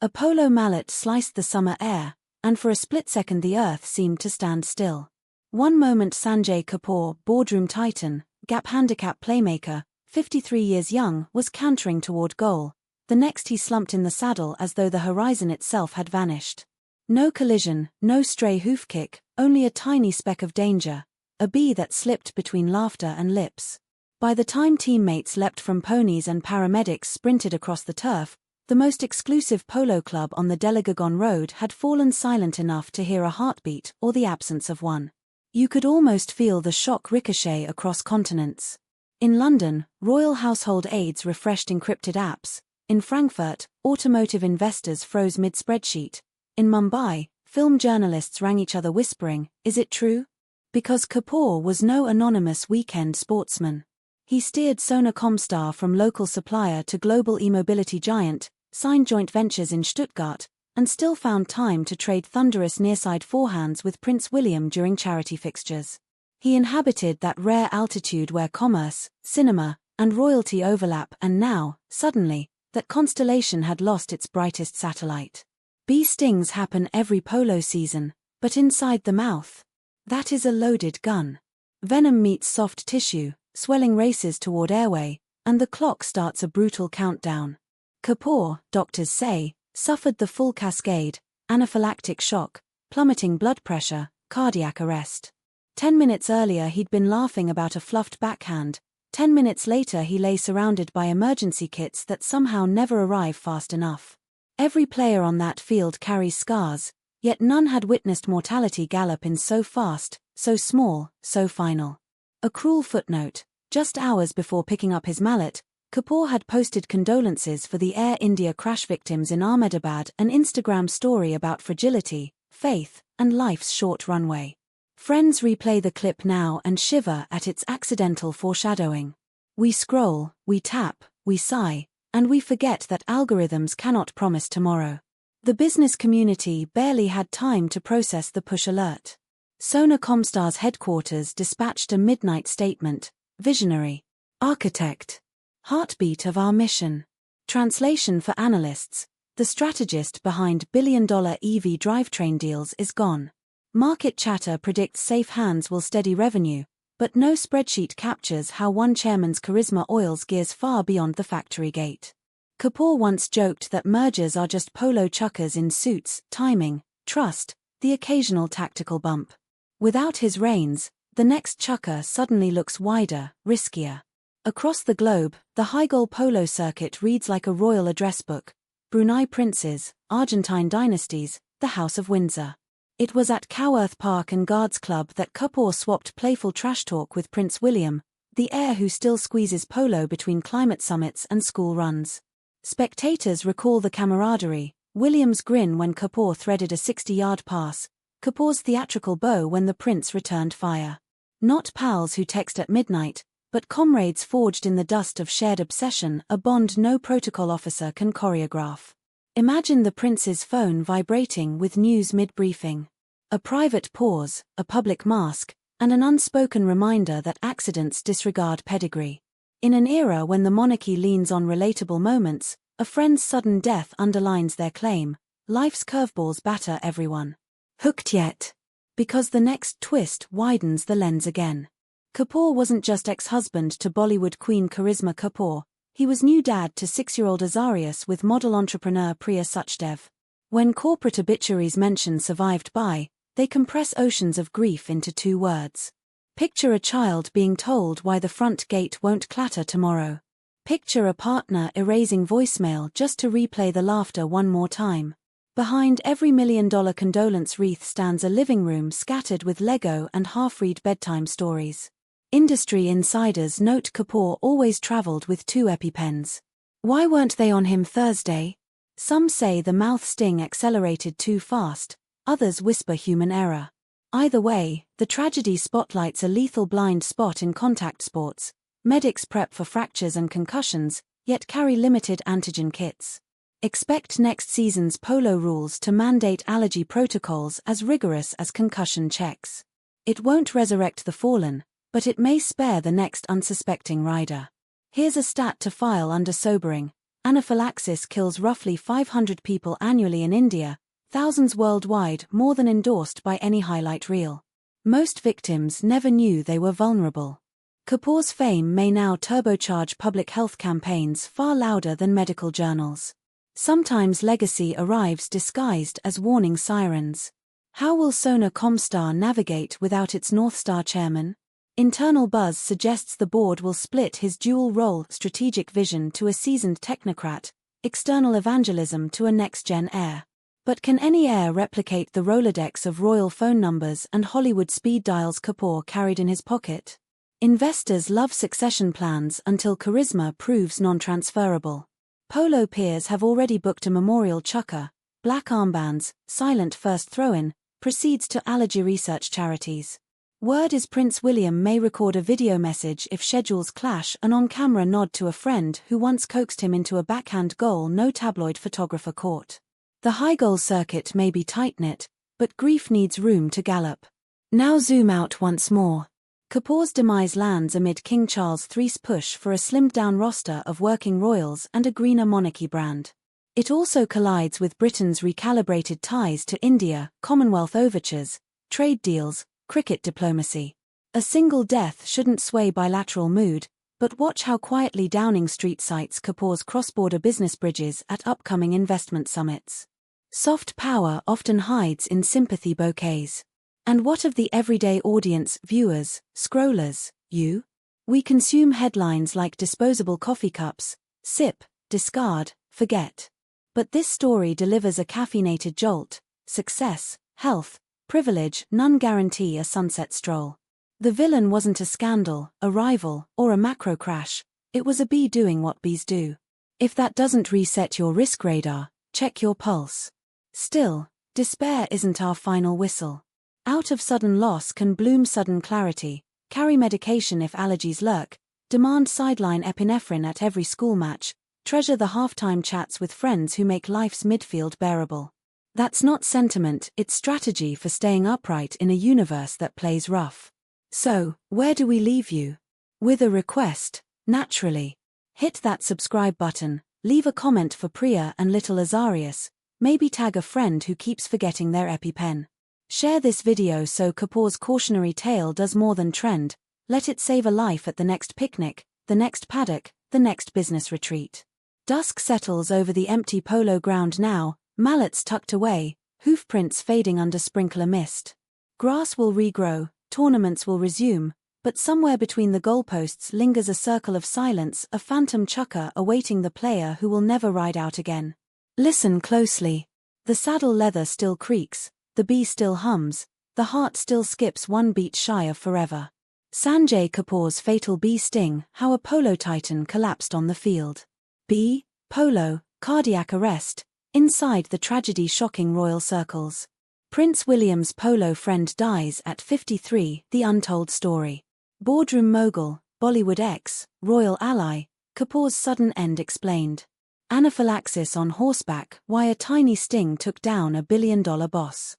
A polo mallet sliced the summer air, and for a split second the earth seemed to stand still. One moment Sanjay Kapoor, boardroom titan, gap handicap playmaker, 53 years young, was cantering toward goal. The next he slumped in the saddle as though the horizon itself had vanished. No collision, no stray hoof kick, only a tiny speck of danger, a bee that slipped between laughter and lips. By the time teammates leapt from ponies and paramedics sprinted across the turf, the most exclusive polo club on the Delegagon Road had fallen silent enough to hear a heartbeat or the absence of one. You could almost feel the shock ricochet across continents. In London, royal household aides refreshed encrypted apps. In Frankfurt, automotive investors froze mid-spreadsheet. In Mumbai, film journalists rang each other whispering, "Is it true?" Because Kapoor was no anonymous weekend sportsman. He steered Sona Comstar from local supplier to global e-mobility giant, signed joint ventures in Stuttgart, and still found time to trade thunderous nearside forehands with Prince William during charity fixtures. He inhabited that rare altitude where commerce, cinema, and royalty overlap, and now, suddenly, that constellation had lost its brightest satellite. Bee stings happen every polo season, but inside the mouth, that is a loaded gun. Venom meets soft tissue, swelling races toward airway, and the clock starts a brutal countdown. Kapoor, doctors say, suffered the full cascade: anaphylactic shock, plummeting blood pressure, cardiac arrest. 10 minutes earlier he'd been laughing about a fluffed backhand. 10 minutes later he lay surrounded by emergency kits that somehow never arrive fast enough. Every player on that field carries scars, yet none had witnessed mortality gallop in so fast, so small, so final. A cruel footnote: just hours before picking up his mallet, Kapoor had posted condolences for the Air India crash victims in Ahmedabad, an Instagram story about fragility, faith, and life's short runway. Friends replay the clip now and shiver at its accidental foreshadowing. We scroll, we tap, we sigh, and we forget that algorithms cannot promise tomorrow. The business community barely had time to process the push alert. Sona Comstar's headquarters dispatched a midnight statement: visionary, architect, heartbeat of our mission. Translation for analysts: the strategist behind billion-dollar EV drivetrain deals is gone. Market chatter predicts safe hands will steady revenue, but no spreadsheet captures how one chairman's charisma oils gears far beyond the factory gate. Kapoor once joked that mergers are just polo chuckers in suits, timing, trust, the occasional tactical bump. Without his reins, the next chukker suddenly looks wider, riskier. Across the globe, the high-goal polo circuit reads like a royal address book: Brunei princes, Argentine dynasties, the House of Windsor. It was at Coworth Park and Guards Club that Kapoor swapped playful trash talk with Prince William, the heir who still squeezes polo between climate summits and school runs. Spectators recall the camaraderie: William's grin when Kapoor threaded a 60-yard pass, Kapoor's theatrical bow when the prince returned fire. Not pals who text at midnight, but comrades forged in the dust of shared obsession, a bond no protocol officer can choreograph. Imagine the prince's phone vibrating with news mid-briefing. A private pause, a public mask, and an unspoken reminder that accidents disregard pedigree. In an era when the monarchy leans on relatable moments, a friend's sudden death underlines their claim: life's curveballs batter everyone. Hooked yet? Because the next twist widens the lens again. Kapoor wasn't just ex-husband to Bollywood queen Karisma Kapoor, he was new dad to 6-year-old Azarius with model entrepreneur Priya Suchdev. When corporate obituaries mention survived by, they compress oceans of grief into 2 words. Picture a child being told why the front gate won't clatter tomorrow. Picture a partner erasing voicemail just to replay the laughter one more time. Behind every $1 million condolence wreath stands a living room scattered with Lego and half-read bedtime stories. Industry insiders note Kapoor always traveled with 2 EpiPens. Why weren't they on him Thursday? Some say the mouth sting accelerated too fast, others whisper human error. Either way, the tragedy spotlights a lethal blind spot in contact sports. Medics prep for fractures and concussions, yet carry limited antigen kits. Expect next season's polo rules to mandate allergy protocols as rigorous as concussion checks. It won't resurrect the fallen, but it may spare the next unsuspecting rider. Here's a stat to file under sobering: Anaphylaxis kills roughly 500 people annually in India, thousands worldwide, more than endorsed by any highlight reel. Most victims never knew they were vulnerable. Kapoor's fame may now turbocharge public health campaigns far louder than medical journals. Sometimes legacy arrives disguised as warning sirens. How will Sona Comstar navigate without its North Star chairman? Internal buzz suggests the board will split his dual-role strategic vision to a seasoned technocrat, external evangelism to a next-gen heir. But can any heir replicate the Rolodex of royal phone numbers and Hollywood speed dials Kapoor carried in his pocket? Investors love succession plans until charisma proves non-transferable. Polo peers have already booked a memorial chukker, black armbands, silent first throw-in, proceeds to allergy research charities. Word is Prince William may record a video message if schedules clash, an on-camera nod to a friend who once coaxed him into a backhand goal no tabloid photographer caught. The high goal circuit may be tight-knit, but grief needs room to gallop. Now zoom out once more. Kapoor's demise lands amid King Charles III's push for a slimmed-down roster of working royals and a greener monarchy brand. It also collides with Britain's recalibrated ties to India, Commonwealth overtures, trade deals, cricket diplomacy. A single death shouldn't sway bilateral mood, but watch how quietly Downing Street cites Kapoor's cross-border business bridges at upcoming investment summits. Soft power often hides in sympathy bouquets. And what of the everyday audience, viewers, scrollers, you? We consume headlines like disposable coffee cups, sip, discard, forget. But this story delivers a caffeinated jolt. Success, health, privilege, none guarantee a sunset stroll. The villain wasn't a scandal, a rival, or a macro crash. It was a bee doing what bees do. If that doesn't reset your risk radar, check your pulse. Still, despair isn't our final whistle. Out of sudden loss can bloom sudden clarity. Carry medication if allergies lurk. Demand sideline epinephrine at every school match. Treasure the halftime chats with friends who make life's midfield bearable. That's not sentiment, it's strategy for staying upright in a universe that plays rough. So, where do we leave you? With a request, naturally. Hit that subscribe button, leave a comment for Priya and little Azarius, maybe tag a friend who keeps forgetting their EpiPen. Share this video so Kapoor's cautionary tale does more than trend. Let it save a life at the next picnic, the next paddock, the next business retreat. Dusk settles over the empty polo ground now, mallets tucked away, hoofprints fading under sprinkler mist. Grass will regrow, tournaments will resume, but somewhere between the goalposts lingers a circle of silence, a phantom chukker awaiting the player who will never ride out again. Listen closely. The saddle leather still creaks, the bee still hums, the heart still skips one beat shy of forever. Sanjay Kapoor's fatal bee sting, how a polo titan collapsed on the field. Bee, polo, cardiac arrest, inside the tragedy shocking royal circles. Prince William's polo friend dies at 53, the untold story. Boardroom mogul, Bollywood ex, royal ally, Kapoor's sudden end explained. Anaphylaxis on horseback, why a tiny sting took down a billion-dollar boss.